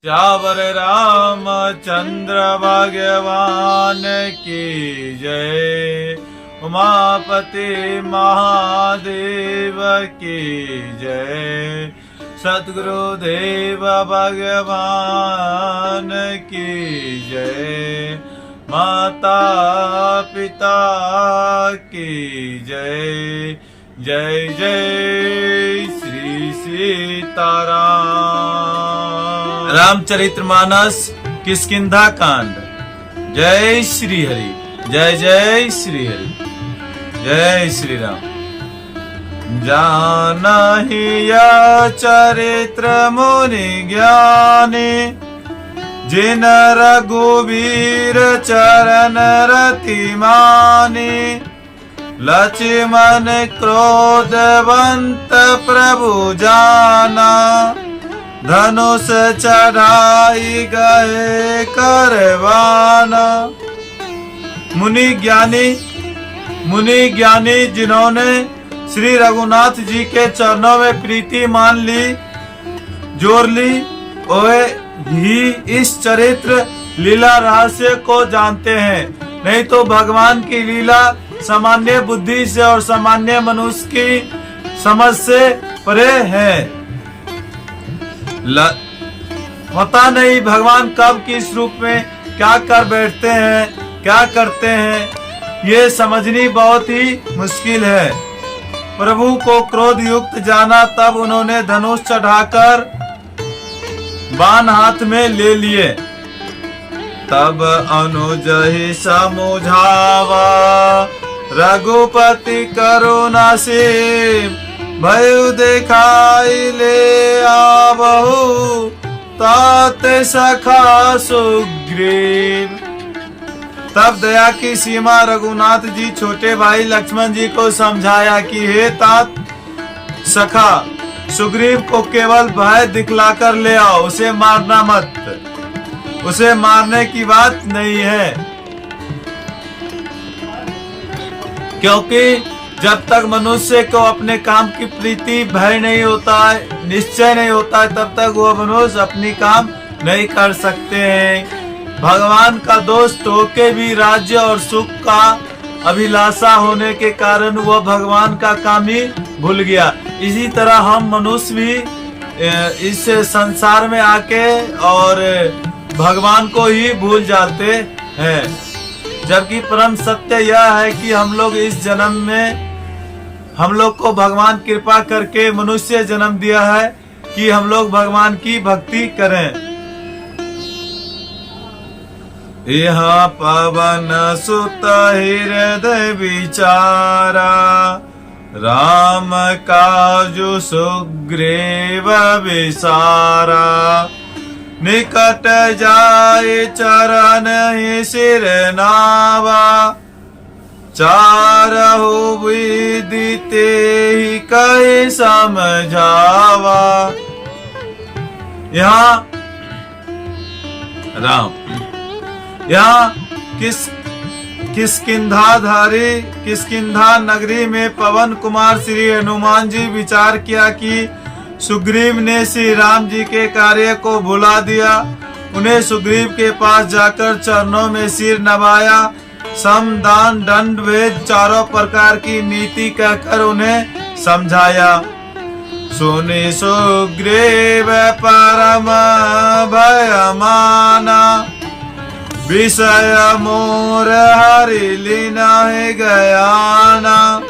श्यावर रामचंद्र भगवान की जय। उमापति महादेव की जय। सद्गुरुदेव भगवान की जय। माता पिता की जय। जय जय श्री सीताराम। रामचरितमानस किष्किंधा कांड। जय श्री हरि। जय जय श्री हरि। जय श्री राम। जानहि यह चरित्र मुनि ज्ञानी, जिन रघुवीर चरण रति मानी। लक्ष्मण क्रोधवंत प्रभु जाना, धनुष चढ़ाई गए करवाना। मुनि ज्ञानी जिन्होंने श्री रघुनाथ जी के चरणों में प्रीति मान ली, जोर ली, वे ही इस चरित्र लीला रहस्य को जानते हैं। नहीं तो भगवान की लीला सामान्य बुद्धि से और सामान्य मनुष्य की समझ से परे है। पता नहीं भगवान कब किस रूप में क्या कर बैठते हैं, क्या करते हैं, ये समझनी बहुत ही मुश्किल है। प्रभु को क्रोध युक्त जाना, तब उन्होंने धनुष चढ़ाकर बाण हाथ में ले लिए। तब अनुज ही समझावा, रघुपति करुणा से भयु दिखाई ले आवहु। ताते सखा सुग्रीव। तब दया की सीमा रघुनाथ जी छोटे भाई लक्ष्मण जी को समझाया कि हे तात सखा, सुग्रीव को केवल भय दिखलाकर ले आओ, उसे मारना मत। उसे मारने की बात नहीं है, क्योंकि जब तक मनुष्य को अपने काम की प्रीति भय नहीं होता है, निश्चय नहीं होता है, तब तक वो मनुष्य अपनी काम नहीं कर सकते हैं। भगवान का दोस्त होके भी राज्य और सुख का अभिलाषा होने के कारण वह भगवान का काम ही भूल गया। इसी तरह हम मनुष्य भी इस संसार में आके और भगवान को ही भूल जाते हैं। जबकि परम सत्य यह है कि हम लोग इस जन्म में, हम लोग को भगवान कृपा करके मनुष्य जन्म दिया है कि हम लोग भगवान की भक्ति करें। यह पवन सुत हृदय विचारा, राम काजु सुग्रीव विसारा। निकट जाए चरण ही सिर नावा, चारहु विदिते ही कही समझावा। यहाँ राम, यहाँ किष्किंधा नगरी में पवन कुमार श्री हनुमान जी विचार किया कि सुग्रीव ने श्री राम जी के कार्य को भुला दिया। उन्हें सुग्रीव के पास जाकर चरणों में सिर नवाया, सम दान दंड भेद चारों प्रकार की नीति कहकर उन्हें समझाया। सुनि सुग्रीव परम भय माना, विषय मोर हरि लीना गयाना।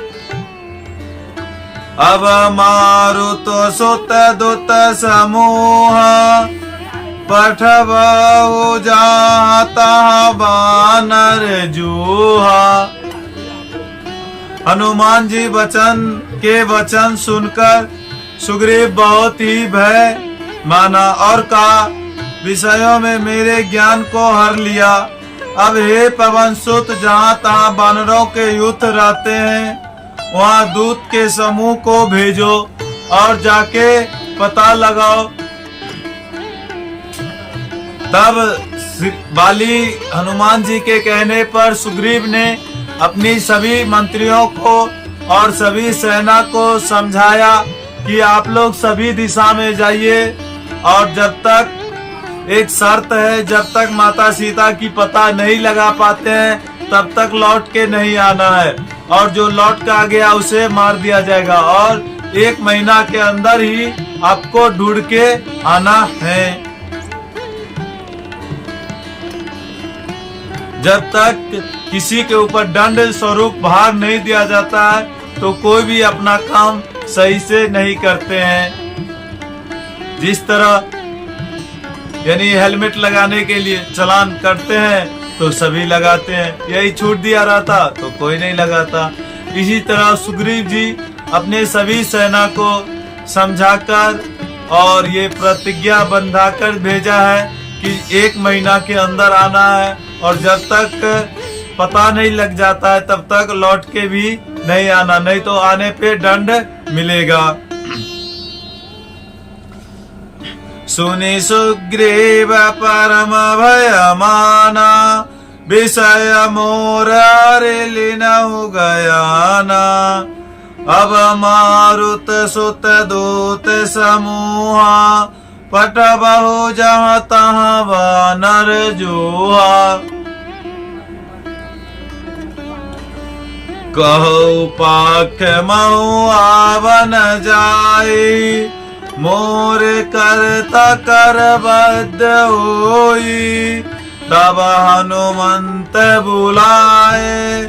अब मारुत सुत दूत समूह, पठबहु जाता बानर जूहा। हनुमान जी वचन सुनकर सुग्रीव बहुत ही भय माना और कहा, विषयों में मेरे ज्ञान को हर लिया। अब हे पवन सुत, जहाँ तहाँ बानरों के युद्ध रहते हैं, वहाँ दूत के समूह को भेजो और जाके पता लगाओ। तब बाली हनुमान जी के कहने पर सुग्रीव ने अपनी सभी मंत्रियों को और सभी सेना को समझाया कि आप लोग सभी दिशा में जाइए और जब तक एक शर्त है, जब तक माता सीता की पता नहीं लगा पाते हैं तब तक लौट के नहीं आना है, और जो लौट के आ गया उसे मार दिया जाएगा, और 1 महीना के अंदर ही आपको ढूंढ के आना है। जब तक किसी के ऊपर दंड स्वरूप भार नहीं दिया जाता है तो कोई भी अपना काम सही से नहीं करते हैं। जिस तरह यानी हेलमेट लगाने के लिए चालान करते हैं तो सभी लगाते हैं, यही छूट दिया रहता तो कोई नहीं लगाता। इसी तरह सुग्रीव जी अपने सभी सेना को समझाकर और ये प्रतिज्ञा बंधाकर भेजा है कि 1 महीना के अंदर आना है, और जब तक पता नहीं लग जाता है तब तक लौट के भी नहीं आना, नहीं तो आने पे दंड मिलेगा। सुनि सुग्रीव परम भयमाना, विषय मोर लीनहु गयाना। अब मारुत सुत दूत समूहा, पट बहु जहाँ तहाँ वानर जोहा। कहु पाख महु आवन जाई, मोर करता कर बद्ध होई। तब हनुमंत बुलाए,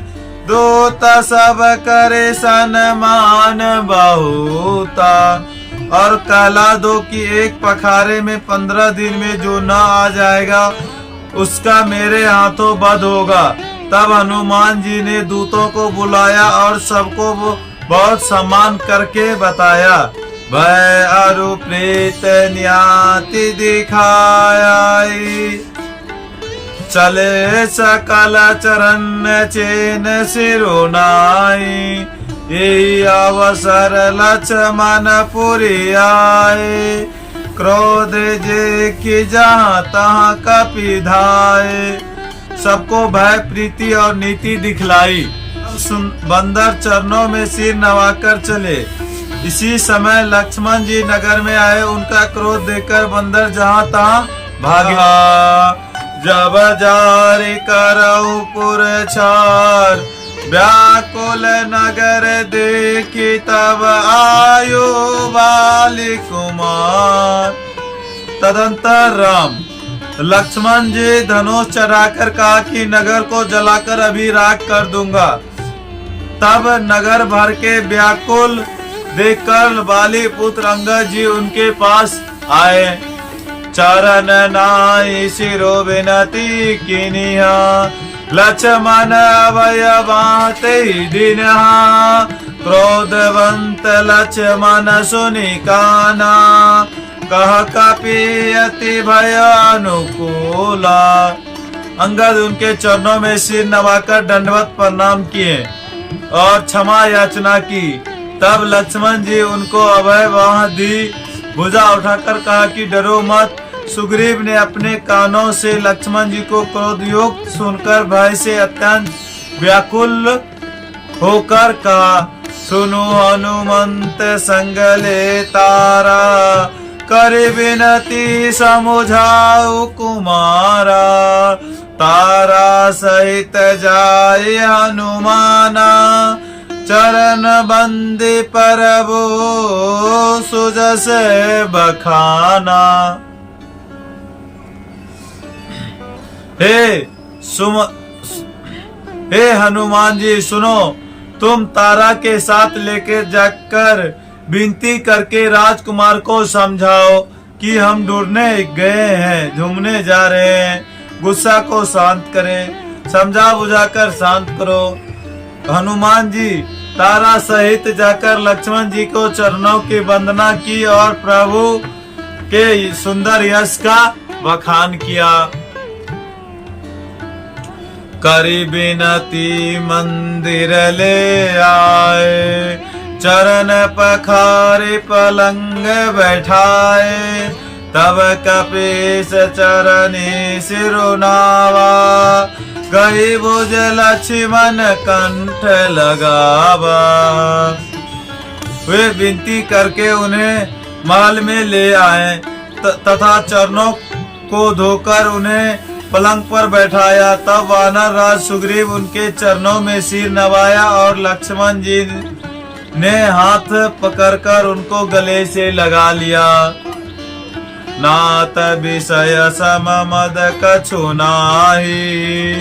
दूत सब करे सन्मान बहुता। और कहला दो कि एक पखारे में 15 दिन में जो न आ जाएगा उसका मेरे हाथों वध होगा। तब हनुमान जी ने दूतों को बुलाया और सबको बहुत सम्मान करके बताया। भय अरु प्रीत न्याति दिखाई, चले सकल चरण चेन सिरुनाई। यही अवसर लक्ष्मण पुरी आए, क्रोध जे कि जहाँ तहाँ कपि धाये। सबको भय प्रीति और नीति दिखलाई। बंदर चरणों में सिर नवाकर चले। इसी समय लक्ष्मण जी नगर में आए, उनका क्रोध देखकर बंदर जहाँ तहाँ भागा। जब जारी करऊ पुरछार, व्याकुल नगर देखी तब आयो बाली कुमार। तदंतर राम लक्ष्मण जी धनुष चढ़ाकर कहा कि नगर को जलाकर अभी राख कर दूंगा। तब नगर भर के व्याकुल देखकर बाली पुत्र अंगद जी उनके पास आए। चरण नाई शिरो विनती किनिया, लक्ष्मण अभय बाते दिनहा। क्रोधवंत लक्ष्मण सुनि काना, कह कपि अति भय अनुकूला। अंगद उनके चरणों में सिर नवाकर दंडवत प्रणाम किए और क्षमा याचना की। तब लक्ष्मण जी उनको अभय बाह दी। भुजा उठाकर कहा कि डरो मत। सुग्रीव ने अपने कानों से लक्ष्मण जी को क्रोधयुक्त सुनकर भय से अत्यंत व्याकुल होकर कहा, सुनो हनुमंत संग ले तारा, कर विनती समुझाऊ कुमारा। तारा सहित जाय हनुमाना, चरण बंदी परबो सुजस बखाना। हे हनुमान जी सुनो, तुम तारा के साथ लेकर जाकर विनती करके राजकुमार को समझाओ कि हम ढूंढने गए हैं, घूमने जा रहे हैं। गुस्सा को शांत करें, समझा बुझाकर शांत करो। हनुमान जी तारा सहित जाकर लक्ष्मण जी को चरणों की वंदना की और प्रभु के सुंदर यश का बखान किया। करी बिनती मंदिर ले आए, चरण पखारे पलंग बैठाए। तब कपीस चरणी सिरुनावा, गई भुज लक्ष्मण कंठ लगावा। वे विनती करके उन्हें महल में ले आए तथा चरणों को धोकर उन्हें पलंग पर बैठाया। तब वानर राज सुग्रीव उनके चरणों में सिर नवाया और लक्ष्मण जी ने हाथ पकड़कर उनको गले से लगा लिया। नाथ विषय सम मद कछु नाही,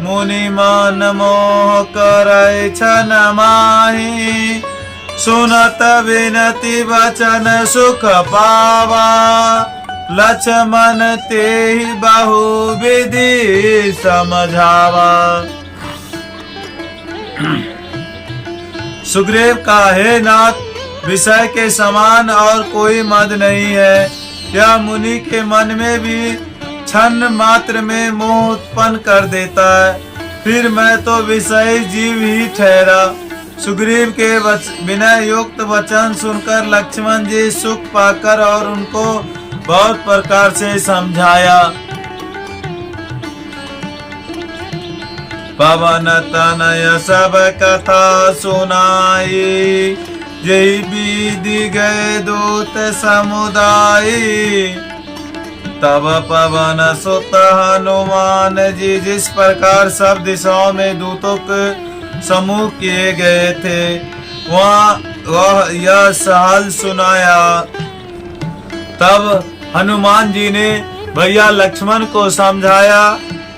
मुनि मन मोह करे छन माही। सुनत विनती वचन सुख पावा, लक्ष्मण तेहि बहु विधि समझावा। सुग्रीव का, हे नाथ, विषय के समान और कोई मद नहीं है। यह मुनि के मन में भी क्षण मात्र में मोह उत्पन्न कर देता है। फिर मैं तो विषय जीव ही ठहरा। सुग्रीव के विनय युक्त वचन सुनकर लक्ष्मण जी सुख पाकर और उनको बहुत प्रकार से समझाया। पवन तनय सब कथा सुनाई, जय विधि गए दूत समुदाय। तब पवन सुत हनुमान जी जिस प्रकार सब दिशाओं में दूतों के समूह किए गए थे, वह यह सहल सुनाया। तब हनुमान जी ने भैया लक्ष्मण को समझाया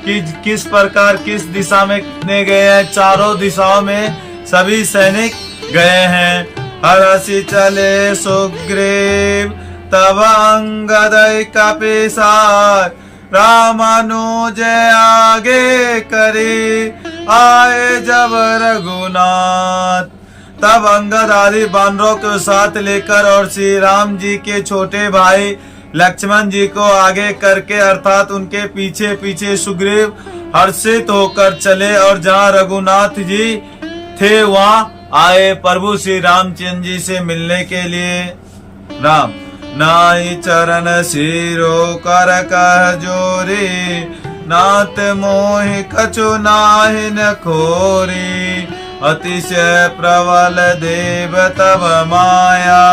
कि किस प्रकार किस दिशा में कितने गए हैं। चारों दिशाओं में सभी सैनिक गए हैं। हरषि चले सुग्रीव तब अंगद कपिसार, रामानुज आगे करे आए जब रघुनाथ। तब अंगद आदि बानरों को साथ लेकर और श्री राम जी के छोटे भाई लक्ष्मण जी को आगे करके अर्थात उनके पीछे पीछे सुग्रीव हर्षित होकर चले और जहाँ रघुनाथ जी थे वहाँ आए प्रभु श्री रामचंद्र जी से मिलने के लिए। राम नाई चरण सिरो कर कह जोरे, नाथ मोहि कछु नाहि न खोरी। अतिशय प्रबल देव तब माया,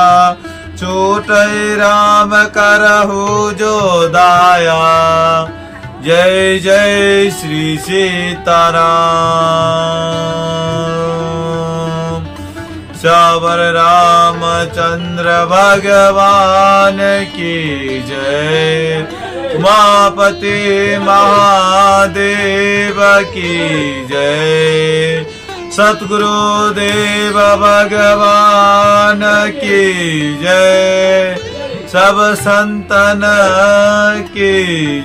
छूटहि राम करहु जो दाया। जय जय श्री सीताराम। सवर रामचंद्र भगवान की जय, उमापति महादेव की जय। सतगुरु देव भगवान की जय, सब संतन की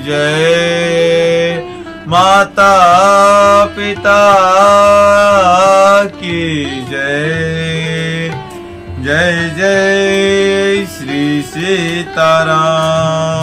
जय। माता पिता की जय। जय जय श्री सीताराम।